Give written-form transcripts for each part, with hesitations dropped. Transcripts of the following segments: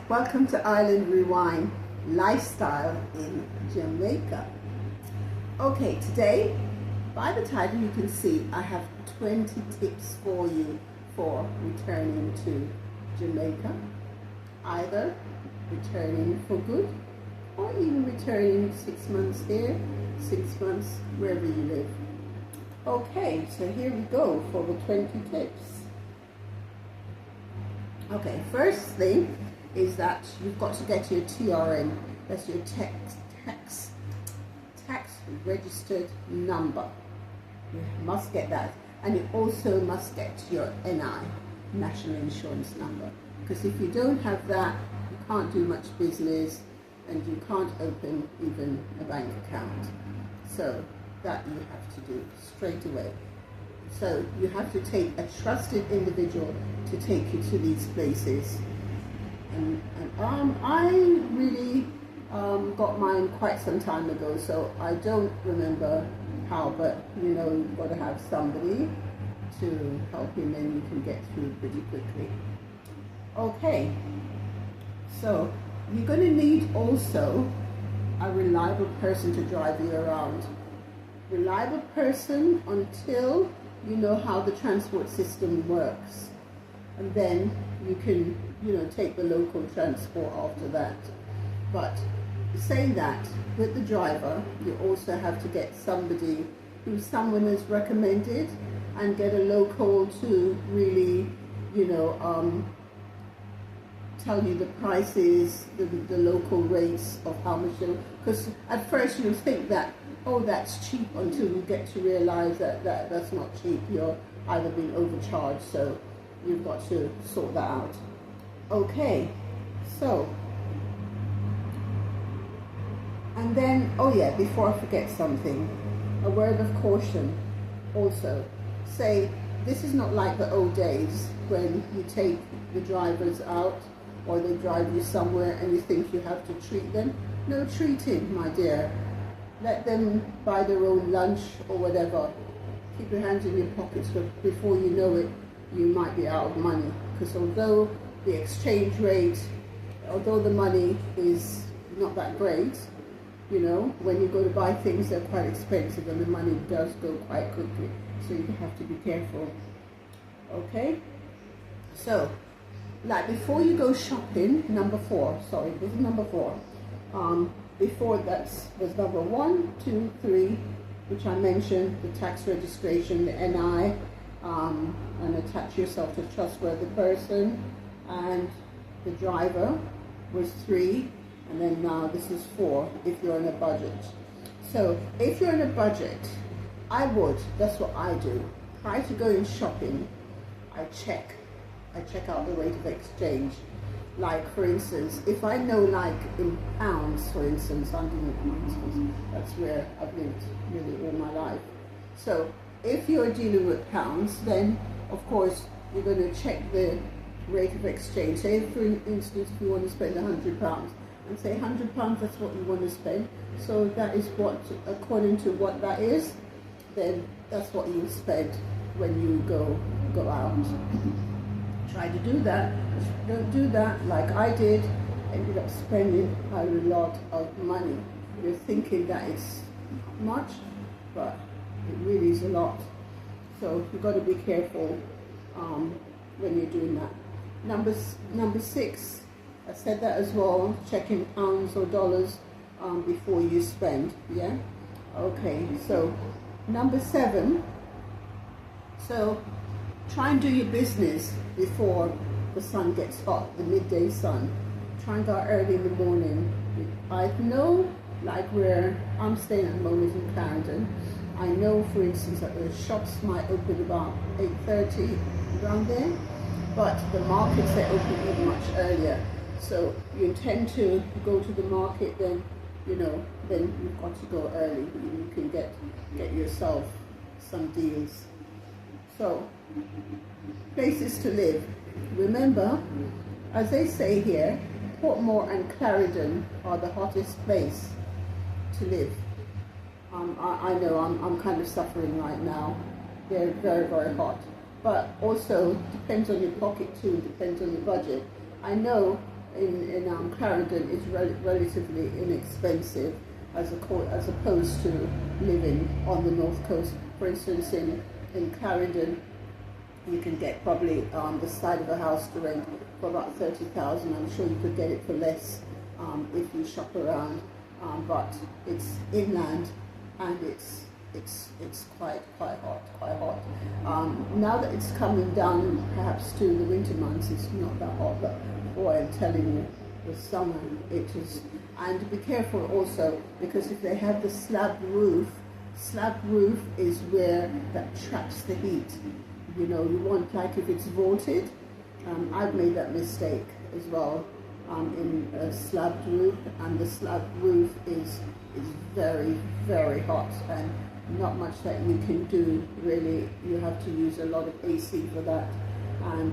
Welcome to Island Rewind Lifestyle in Jamaica. Okay, today, by the title you can see I have 20 tips for you for returning to Jamaica. Either returning for good or even returning 6 months here, 6 months wherever you live. Okay, so here we go for the 20 tips. Okay, first thing is that you've got to get your TRN, that's your tax registered number. You must get that, and you also must get your NI, national insurance number, because if you don't have that, you can't do much business and you can't open even a bank account. So that you have to do straight away. So you have to take a trusted individual to take you to these places. And I really got mine quite some time ago, so I don't remember how, but you know, you've got to have somebody to help you, and then you can get through pretty quickly. Okay, so you're going to need also a reliable person to drive you around. Reliable person until you know how the transport system works, and then you can, you know, take the local transport after that. But saying that, with the driver, you also have to get somebody who someone has recommended, and get a local to really, you know, tell you the prices, the local rates of how much, because at first you think that, oh, that's cheap, until you get to realize that that's not cheap. You're either being overcharged, so you've got to sort that out. Okay, so, and then, oh yeah, before I forget something, a word of caution also. Say, this is not like the old days when you take the drivers out or they drive you somewhere and you think you have to treat them. No treating, my dear. Let them buy their own lunch or whatever. Keep your hands in your pockets, but before you know it, you might be out of money. Because although the exchange rate, although the money is not that great, you know, when you go to buy things, they're quite expensive and the money does go quite quickly. So you have to be careful. Okay? So, like before you go shopping, number 4, sorry, this is number 4. Before that was number 1, 2, 3, which I mentioned, the tax registration, the NI, and attach yourself to a trustworthy person, and the driver was 3, and then now this is 4 if you're on a budget. So if you're on a budget, that's what I do. Prior to going shopping, I check out the rate of exchange. Like, for instance, if I know, like in pounds, for instance, I'm doing pounds because that's where I've lived really all my life. So if you're dealing with pounds, then of course you're going to check the rate of exchange. Say, for instance, if you want to spend £100 and say £100, that's what you want to spend. So that is what, according to what that is, then that's what you spend when you go out. Try to do that. Don't do that like I did. Ended up spending a lot of money. You're thinking that it's much, but it really is a lot. So you've got to be careful when you're doing that. Number 6, I said that as well. Checking pounds or dollars before you spend. Yeah. Okay. So number 7. So try and do your business before the sun gets hot, the midday sun. Try and go out early in the morning. I know, like where I'm staying at the moment in Clarendon, I know, for instance, that the shops might open about 8:30 around there, but the markets, they open even much earlier. So you intend to go to the market, then you know, then you've got to go early. You can get yourself some deals. So, places to live. Remember, as they say here, Portmore and Clarendon are the hottest place to live. I know I'm kind of suffering right now. They're very, very hot. But also, depends on your pocket too, depends on your budget. I know in Clarendon it's relatively inexpensive as opposed to living on the north coast. For instance, in Clarendon, you can get probably the side of a house to rent for about 30,000. I'm sure you could get it for less if you shop around. But it's inland and it's quite hot. Now that it's coming down, perhaps to the winter months, it's not that hot. But boy, I'm telling you, the summer it is. And be careful also, because if they have the slab roof is where that traps the heat. You know, you want, like if it's vaulted, I've made that mistake as well in a slab roof, and the slab roof is very, very hot and not much that you can do really. You have to use a lot of AC for that, and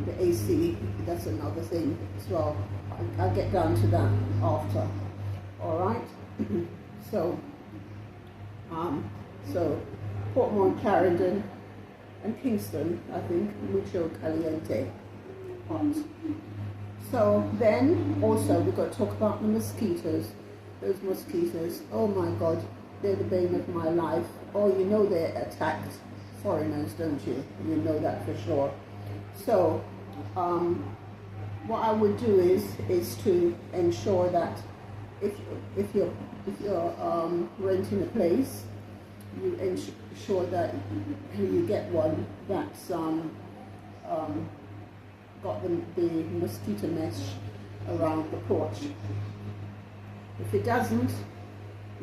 the AC, that's another thing as well. I'll get down to that after. All right. So Portmore, Clarendon, and Kingston, I think, mucho caliente, hot. So then also we've got to talk about the mosquitoes. Those mosquitoes, oh my God, they're the bane of my life. Oh, you know they're attacked foreigners, don't you? You know that for sure. So what I would do is to ensure that if you're renting a place, you ensure that you get one that's got the mosquito mesh around the porch. If it doesn't,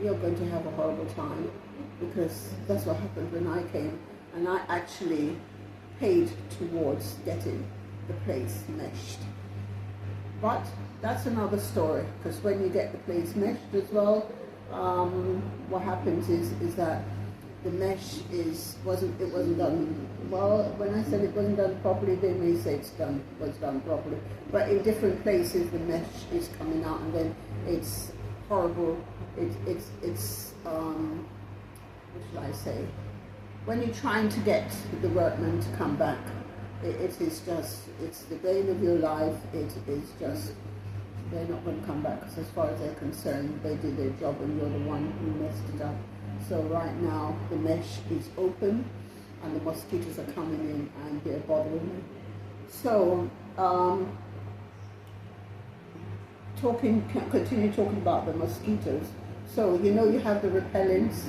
you're going to have a horrible time, because that's what happened when I came, and I actually paid towards getting the place meshed. But that's another story, because when you get the place meshed as well, what happens is that the mesh wasn't done well. When I said it wasn't done properly, they may say was done properly, but in different places the mesh is coming out, and then it's horrible. It's what should I say? When you're trying to get the workmen to come back, it's the bane of your life. It is just, they're not going to come back, because as far as they're concerned, they did their job and you're the one who messed it up. So right now the mesh is open and the mosquitoes are coming in and they're bothering me. So continue talking about the mosquitoes. So you know you have the repellents,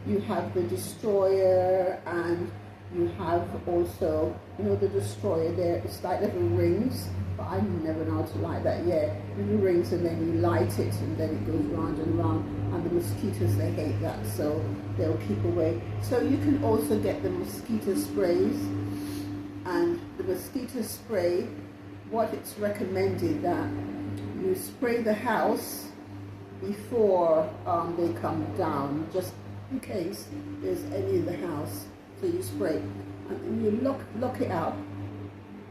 you have the destroyer, and you have also, you know, the destroyer there, it's like little rings, but I never know how to light that. Yeah, little rings, and then you light it and then it goes round and round, and the mosquitoes, they hate that, so they'll keep away. So you can also get the mosquito sprays, and the mosquito spray, what it's recommended that you spray the house before they come down, just in case there's any in the house. So you spray, and then you lock it up,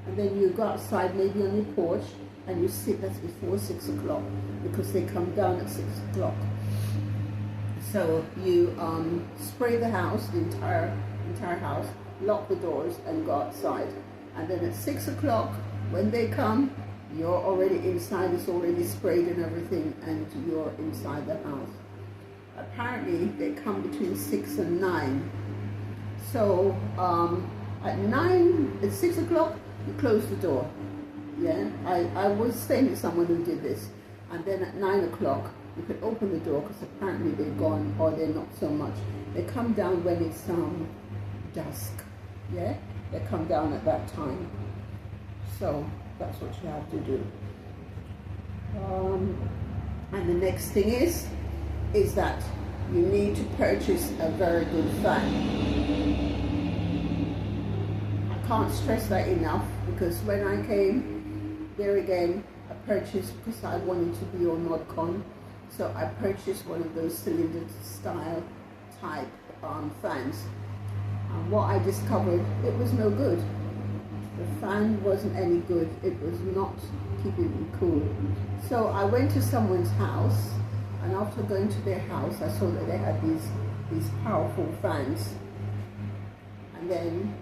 and then you go outside, maybe on your porch, and you sit. That's before 6 o'clock, because they come down at 6 o'clock. So you spray the house, the entire house, lock the doors, and go outside. And then at 6 o'clock, when they come, you're already inside. It's already sprayed and everything, and you're inside the house. Apparently, they come between 6 and 9. So at 6 o'clock, you close the door. Yeah, I was staying with someone who did this, and then at 9 o'clock you can open the door, because apparently they're gone, or they're not so much. They come down when it's dusk. Yeah, they come down at that time. So that's what you have to do. And the next thing is that you need to purchase a very good fan. I can't stress that enough, because when I came, there again, a purchased, because I wanted to be on modcon, so I purchased one of those cylinder style type fans. And what I discovered, it was no good. The fan wasn't any good. It was not keeping me cool. So I went to someone's house, and after going to their house, I saw that they had these powerful fans. And then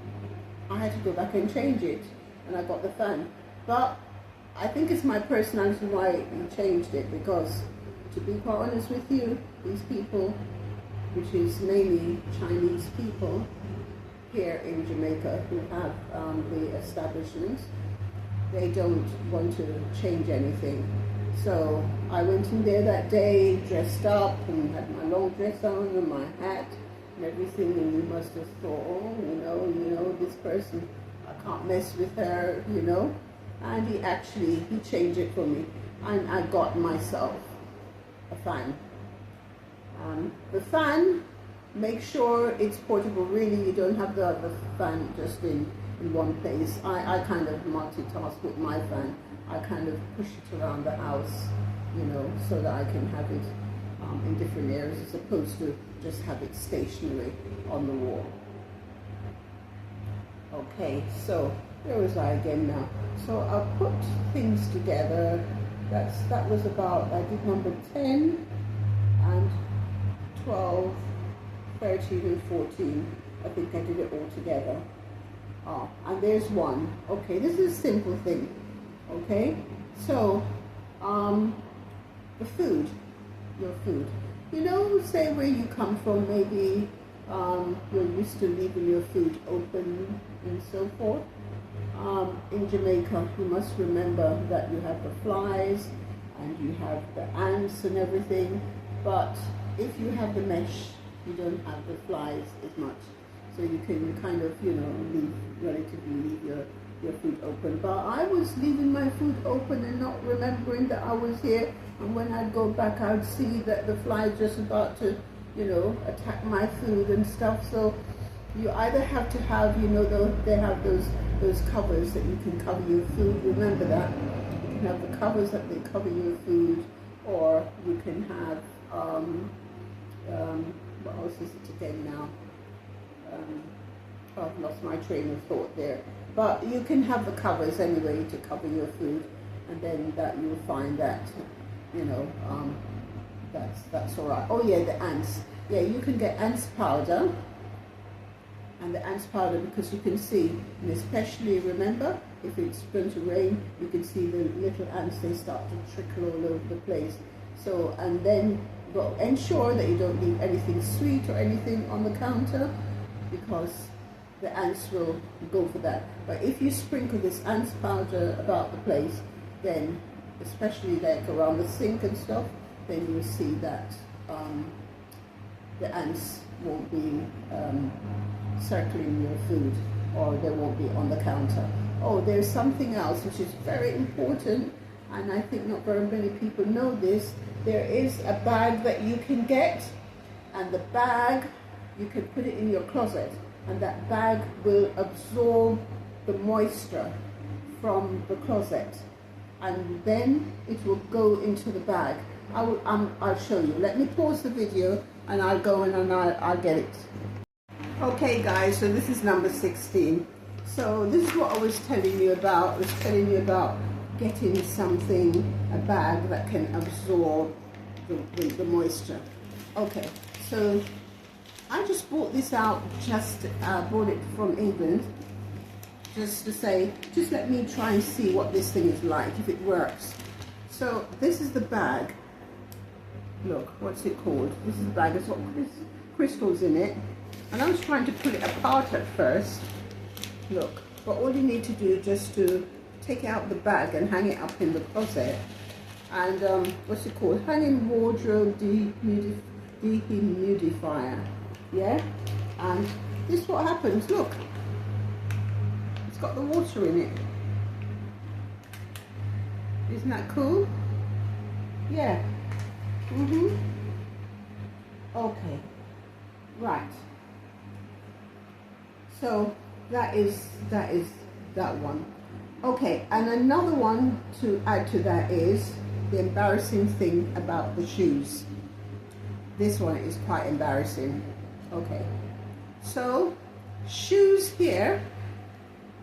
I had to go back and change it, and I got the fan. But I think it's my personality why you changed it, because to be quite honest with you, these people, which is mainly Chinese people here in Jamaica who have the establishments, they don't want to change anything. So I went in there that day dressed up and had my long dress on and my hat and everything, and you must have thought, oh, you know, this person, I can't mess with her, you know. And he changed it for me, and I got myself a fan. The fan, make sure it's portable. Really, you don't have the fan just in one place. I kind of multitask with my fan. I kind of push it around the house, you know, so that I can have it in different areas, as opposed to just have it stationary on the wall. Okay, so where was I again now? So I put things together. That was about, I did number 10 and 12, 13 and 14. I think I did it all together. Oh, and there's one. Okay, this is a simple thing. Okay, so the food, your food. You know, say where you come from, maybe you're used to leaving your food open and so forth. In Jamaica, you must remember that you have the flies and you have the ants and everything, but if you have the mesh, you don't have the flies as much. So you can kind of, you know, leave your food open. But I was leaving my food open and not remembering that I was here, and when I'd go back, I'd see that the flies just about to, you know, attack my food and stuff. So you either have to have, you know, they have those covers that you can cover your food. Remember that. You can have the covers that they cover your food, or you can have, what else is it again now? I've lost my train of thought there. But you can have the covers anyway to cover your food, and then that you'll find that, you know, that's all right. Oh yeah, the ants. Yeah, you can get ants powder. And the ants powder, because you can see, and especially remember, if it's going to rain, you can see the little ants, they start to trickle all over the place. So, and then, but ensure that you don't leave anything sweet or anything on the counter, because the ants will go for that. But if you sprinkle this ants powder about the place, then, especially like around the sink and stuff, then you'll see that the ants won't be circling your food, or they won't be on the counter. Oh, there's something else which is very important, and I think not very many people know this. There is a bag that you can get, and the bag, you can put it in your closet, and that bag will absorb the moisture from the closet, and then it will go into the bag. I'll show you. Let me pause the video and I'll go in and I'll get it. Okay guys, so this is number 16. So this is what I was telling you about. I was telling you about getting something, a bag that can absorb the moisture. Okay, so I just bought this out, bought it from England, just to say, just let me try and see what this thing is like, if it works. So this is the bag. Look, what's it called? This is the bag. It's got crystals in it. And I was trying to pull it apart at first. Look, but all you need to do is just to take out the bag and hang it up in the closet. And what's it called? Hanging wardrobe dehumidifier. Yeah? And this is what happens. Look, it's got the water in it. Isn't that cool? Yeah. Okay. Right. So that is that one. Okay, and another one to add to that is the embarrassing thing about the shoes. This one is quite embarrassing. Okay, so shoes here.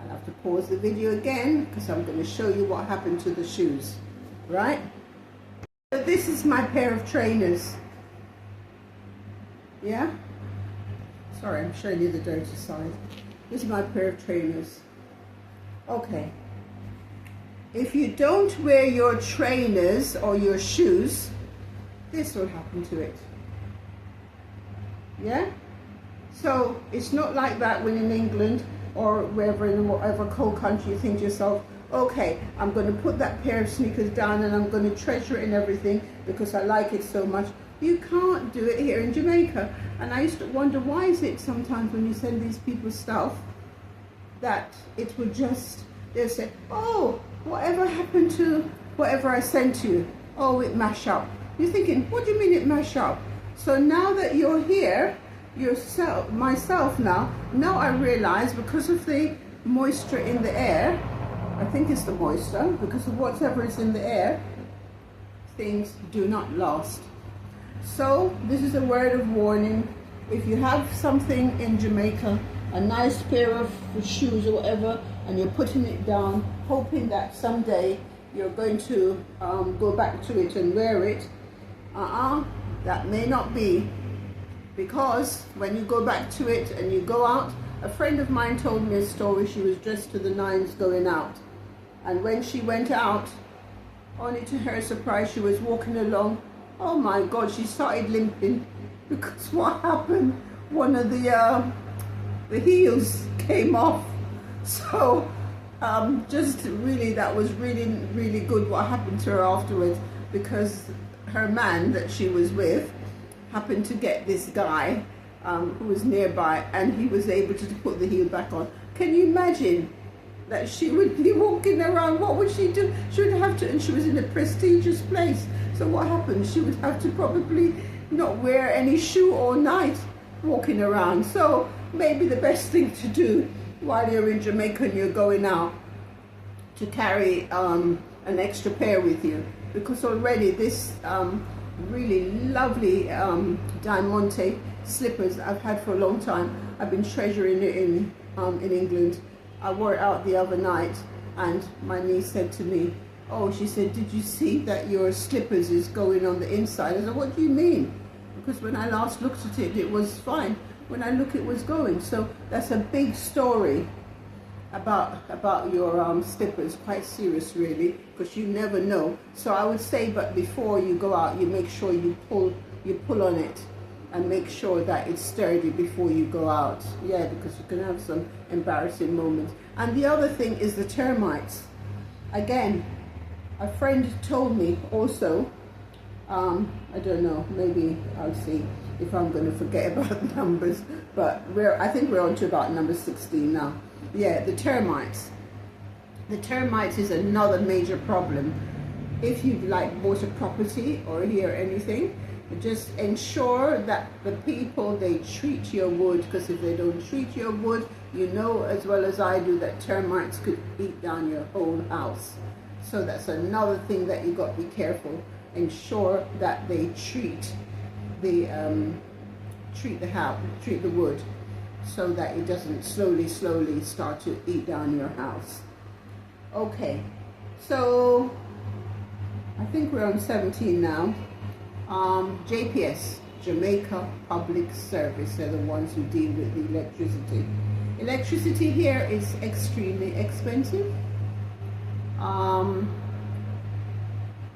I'll have to pause the video again because I'm going to show you what happened to the shoes, right? So this is my pair of trainers. Yeah? Sorry, I'm showing you the dirty side. This is my pair of trainers. Okay. If you don't wear your trainers or your shoes, this will happen to it. Yeah? So it's not like that when in England or wherever in whatever cold country you think to yourself, okay, I'm going to put that pair of sneakers down and I'm going to treasure it and everything because I like it so much. You can't do it here in Jamaica. And I used to wonder, why is it sometimes when you send these people stuff that it would just, they'll say, oh, whatever happened to whatever I sent you? Oh, it mashed up. You're thinking, what do you mean it mashed up? So now that you're here, myself now I realize because of the moisture in the air, I think it's the moisture, because of whatever is in the air, things do not last. So this is a word of warning. If you have something in Jamaica, a nice pair of shoes or whatever, and you're putting it down, hoping that someday you're going to go back to it and wear it, that may not be. Because when you go back to it and you go out, a friend of mine told me a story. She was dressed to the nines going out, and when she went out, only to her surprise, she was walking along. Oh my God, she started limping because what happened? One of the heels came off. So just really, that was really good what happened to her afterwards, because her man that she was with happened to get this guy who was nearby, and he was able to put the heel back on. Can you imagine that she would be walking around? What would she do? She would have to, and she was in a prestigious place, so what happened? She would have to probably not wear any shoe all night walking around. So maybe the best thing to do while you're in Jamaica and you're going out, to carry an extra pair with you, because already this really lovely Diamante slippers I've had for a long time. I've been treasuring it in England. I wore it out the other night, and my niece said to me, oh, she said, did you see that your slippers is going on the inside? I said, what do you mean? Because when I last looked at it, it was fine. When I look, it was going. So that's a big story about your slippers, quite serious really, because you never know. So I would say, but before you go out, you make sure you pull on it and make sure that it's sturdy before you go out. Yeah, because you can have some embarrassing moments. And the other thing is the termites. Again, a friend told me also, I don't know, maybe I'll see if I'm going to forget about numbers, but I think we're on to about number 16 now. Yeah, the termites. The termites is another major problem. If you've bought a property or hear anything, just ensure that the people, they treat your wood, because if they don't treat your wood, you know as well as I do that termites could eat down your whole house. So that's another thing that you got to be careful. Ensure that they treat the wood, so that it doesn't slowly start to eat down your house. Okay, so I think we're on 17 now. JPS, Jamaica Public Service, they're the ones who deal with the electricity. Electricity here is extremely expensive.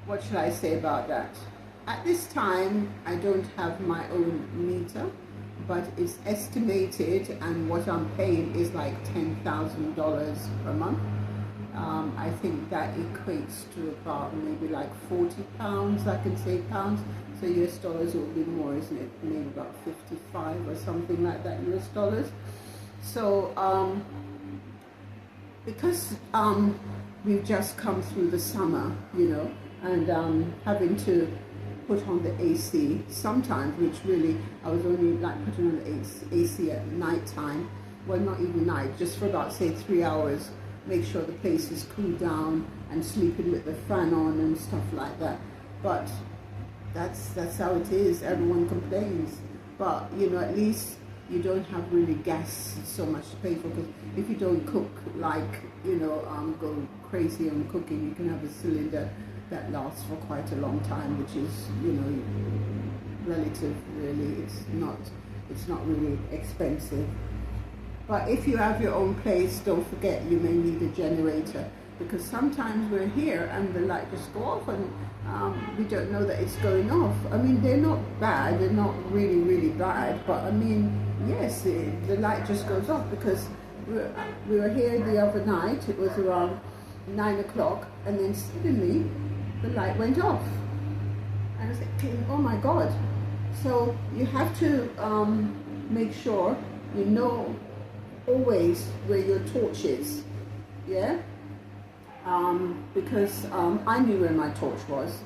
What should I say about that? At this time, I don't have my own meter, but it's estimated, and what I'm paying is like $10,000 per month. I think that equates to about maybe like 40 pounds, I can say pounds, so US dollars will be more, isn't it? Maybe about 55 or something like that US dollars. So because we've just come through the summer, you know, and having to put on the AC sometimes, which really I was only putting on the AC at night time, well, not even night, just for about say 3 hours make sure the place is cooled down and sleeping with the fan on and stuff like that. But that's how it is. Everyone complains, but you know, at least you don't have really gas so much to pay for, because if you don't cook, like, you know, go crazy on cooking, you can have a cylinder that lasts for quite a long time, which is, you know, relative, really. It's not really expensive. But if you have your own place, don't forget you may need a generator, because sometimes we're here and the light just go off and we don't know that it's going off. I mean, they're not bad, they're not really, really bad, but I mean, yes, the light just goes off, because we were here the other night, it was around 9 o'clock, and then suddenly the light went off. And I was thinking, oh my God. So you have to make sure you know always where your torch is, yeah? Because I knew where my torch was,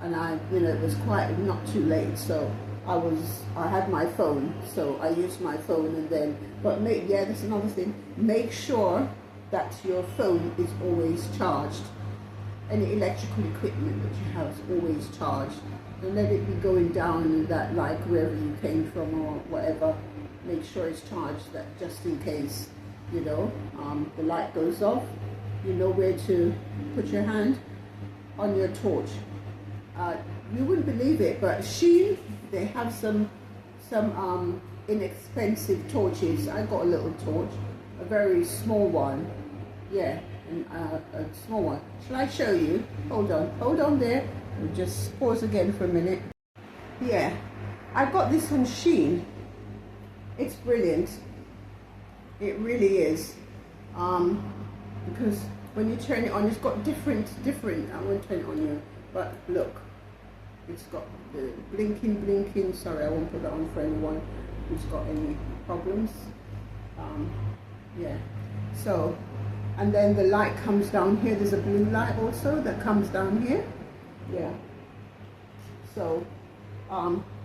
and it was quite not too late, so I had my phone, so I used my phone, and then, but that's another thing, make sure that your phone is always charged. Any electrical equipment that you have is always charged. Don't let it be going down and that, like, wherever you came from or whatever. Make sure it's charged, that just in case, you know, the light goes off, you know where to put your hand on your torch. You wouldn't believe it, but Shein, they have some inexpensive torches. I got a little torch, a very small one, yeah, and a small one. Shall I show you? Hold on there. We'll just pause again for a minute. Yeah, I got this on Shein. It's brilliant. It really is. Because when you turn it on, it's got different, I won't turn it on you, but look, it's got the blinking, sorry, I won't put that on for anyone who's got any problems. Yeah, so, and then the light comes down here, there's a blue light also that comes down here, yeah. So,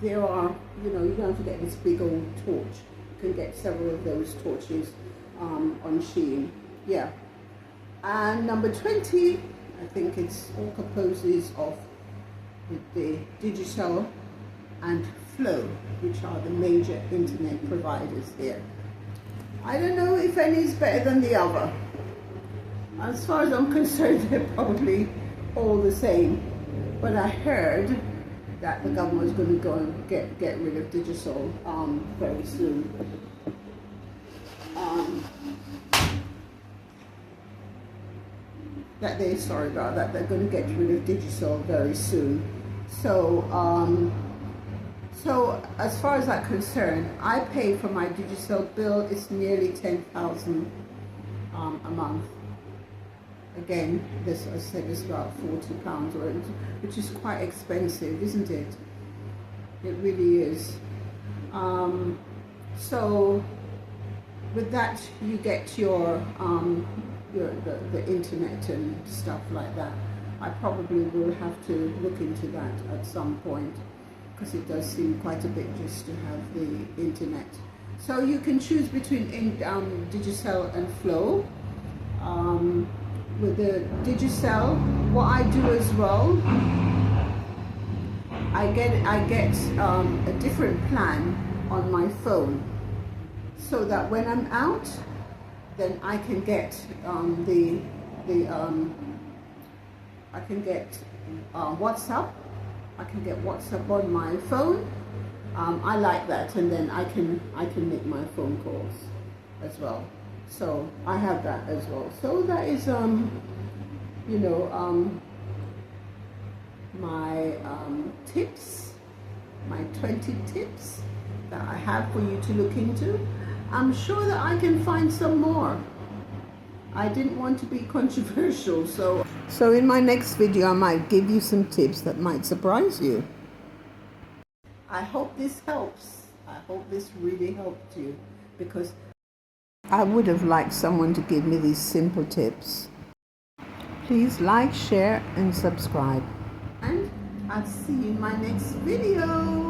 there are, you know, you don't have to get this big old torch. You can get several of those torches on Shein, yeah. And number 20, I think it's all composes of the Digicel and Flow, which are the major internet providers here. I don't know if any is better than the other. As far as I'm concerned, they're probably all the same. But I heard that the government was going to go and get rid of Digicel very soon. Sorry about that, they're going to get rid of Digicel very soon. So, so as far as I'm concerned, I pay for my Digicel bill, it's nearly 10,000 a month. Again, this, I said, is about £40, which is quite expensive, isn't it? It really is. So with that, you get your the internet and stuff like that. I probably will have to look into that at some point, because it does seem quite a bit just to have the internet. So you can choose between Digicel and Flow. With the Digicel, what I do as well, I get a different plan on my phone, so that when I'm out, then I can get I can get WhatsApp. I can get WhatsApp on my phone. I like that, and then I can make my phone calls as well. So I have that as well. So that is you know, my tips, my 20 tips that I have for you to look into. I'm sure that I can find some more. I didn't want to be controversial, so in my next video I might give you some tips that might surprise you. I hope this helps. I hope this really helped you, because I would have liked someone to give me these simple tips. Please like, share and subscribe. And I'll see you in my next video.